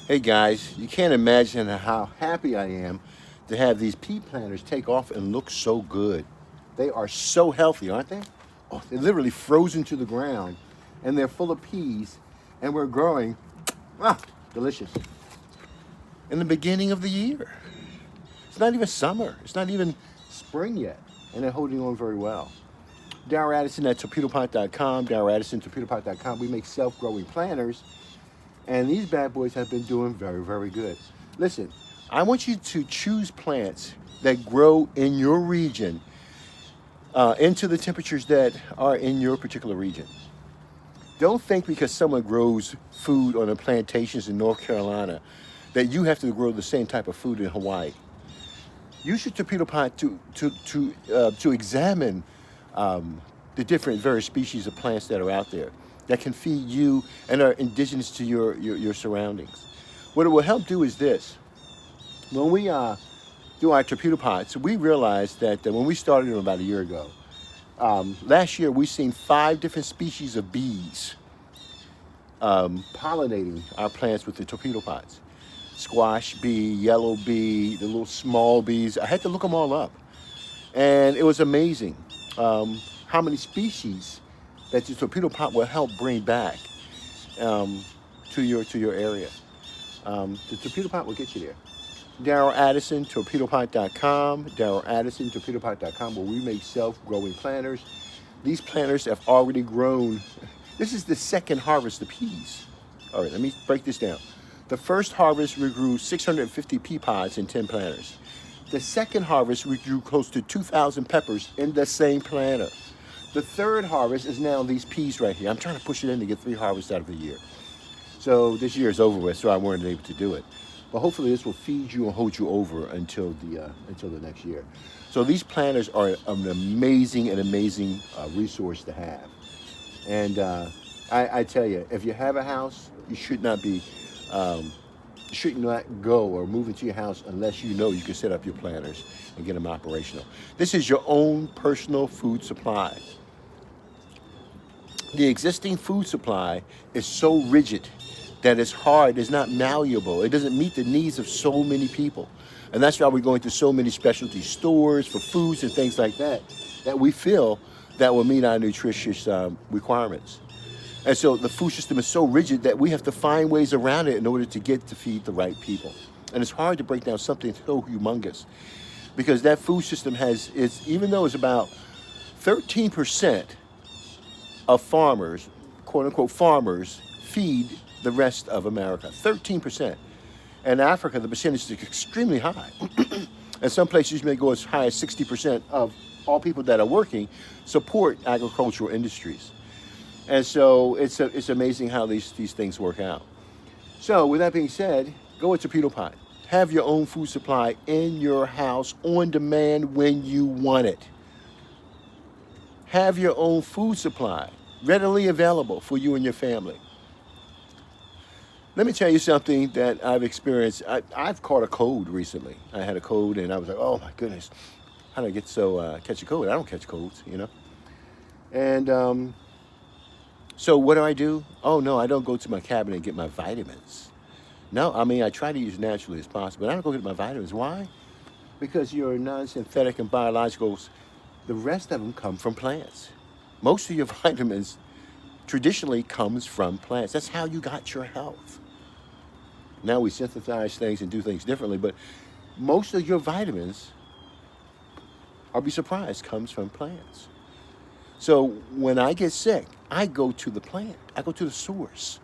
Hey guys, you can't imagine how happy I am to have these pea planters take off and look so good. They are so healthy, aren't they? Oh, they're literally frozen to the ground and they're full of peas and we're growing. Ah, delicious. In the beginning of the year. It's not even summer. It's not even spring yet. And they're holding on very well. Darrell Addison at torpedopot.com. Darrell Addison, torpedopot.com. We make self-growing planters. And these bad boys have been doing very, very good. Listen, I want you to choose plants that grow in your region into the temperatures that are in your particular region. Don't think because someone grows food on the plantations in North Carolina that you have to grow the same type of food in Hawaii. Use your torpedo pot to examine the different various species of plants that are out there that can feed you and are indigenous to your surroundings. What it will help do is this. When we do our torpedo pots, we realized that when we started them about a year ago, last year we seen 5 different species of bees pollinating our plants with the torpedo pots. Squash bee, yellow bee, the little small bees. I had to look them all up. And it was amazing how many species that your torpedo pot will help bring back to your area. The torpedo pot will get you there. Darrell Addison, torpedopot.com. Darrell Addison, torpedopot.com, where we make self-growing planters. These planters have already grown. This is the second harvest of peas. All right, let me break this down. The first harvest, we grew 650 pea pods in 10 planters. The second harvest, we grew close to 2,000 peppers in the same planter. The third harvest is now these peas right here. I'm trying to push it in to get 3 harvests out of the year. So this year is over with, so I weren't able to do it. But hopefully this will feed you and hold you over until the next year. So these planters are an amazing resource to have. And I tell you, if you have a house, you should not go or move into your house unless you know you can set up your planters and get them operational. This is your own personal food supply. The existing food supply is so rigid that it's hard, it's not malleable. It doesn't meet the needs of so many people. And that's why we're going to so many specialty stores for foods and things like that we feel that will meet our nutritious requirements. And so the food system is so rigid that we have to find ways around it in order to feed the right people. And it's hard to break down something so humongous because that food system even though it's about 13% of farmers, quote unquote farmers, feed the rest of America, 13%. In Africa, the percentage is extremely high. And some places may go as high as 60% of all people that are working support agricultural industries. And so it's amazing how these things work out. So with that being said, go with Torpedo Pot. Have your own food supply in your house on demand when you want it. Have your own food supply readily available for you and your family. Let me tell you something that I've experienced. I've caught a cold recently. I had a cold and I was like, oh my goodness, how did I catch a cold? I don't catch colds, you know? And so what do? Oh no, I don't go to my cabinet and get my vitamins. No, I mean, I try to use naturally as possible, but I don't go get my vitamins. Why? Because your non-synthetic and biologicals, the rest of them come from plants. Most of your vitamins traditionally comes from plants. That's how you got your health. Now we synthesize things and do things differently, but most of your vitamins, I'll be surprised, comes from plants. So when I get sick, I go to the plant. I go to the source.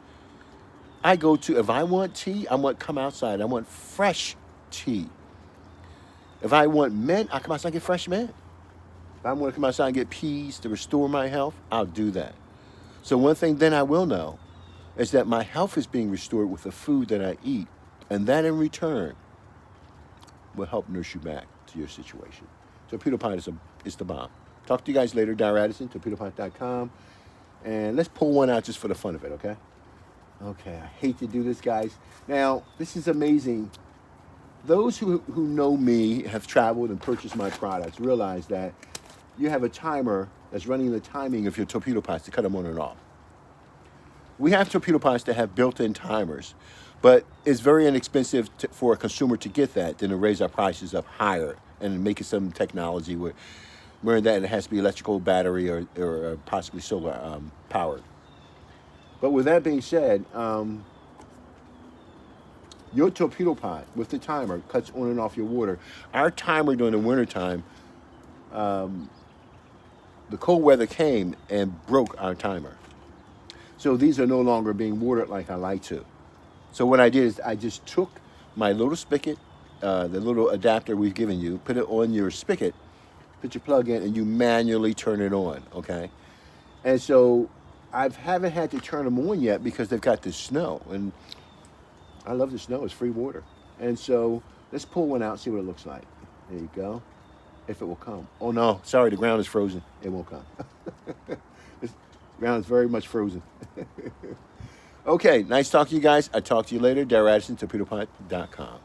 If I want tea, I want to come outside. I want fresh tea. If I want mint, I come outside and get fresh mint. If I want to come outside and get peas to restore my health, I'll do that. So one thing then I will know is that my health is being restored with the food that I eat. And that in return will help nurse you back to your situation. Torpedo Pot is the bomb. Talk to you guys later. Darrell Addison, torpedopot.com. And let's pull one out just for the fun of it, okay? Okay, I hate to do this, guys. Now, this is amazing. Those who know me, have traveled and purchased my products, realize that you have a timer that's running the timing of your torpedo pots to cut them on and off. We have torpedo pots that have built-in timers But it's very inexpensive for a consumer to get that than to raise our prices up higher and make it some technology where that it has to be electrical, battery, or possibly solar powered. But with that being said, your torpedo pot with the timer cuts on and off your water. Our timer during the wintertime, the cold weather came and broke our timer. So these are no longer being watered like I like to. So what I did is I just took my little spigot, the little adapter we've given you, put it on your spigot, put your plug in, and you manually turn it on, okay? And so I haven't had to turn them on yet because they've got this snow. And I love the snow, it's free water. And so let's pull one out, see what it looks like. There you go. If it will come. Oh no, sorry, the ground is frozen. It won't come. The ground is very much frozen. Okay, nice talking to you guys. I'll talk to you later. Darrell Addison, torpedopot.com.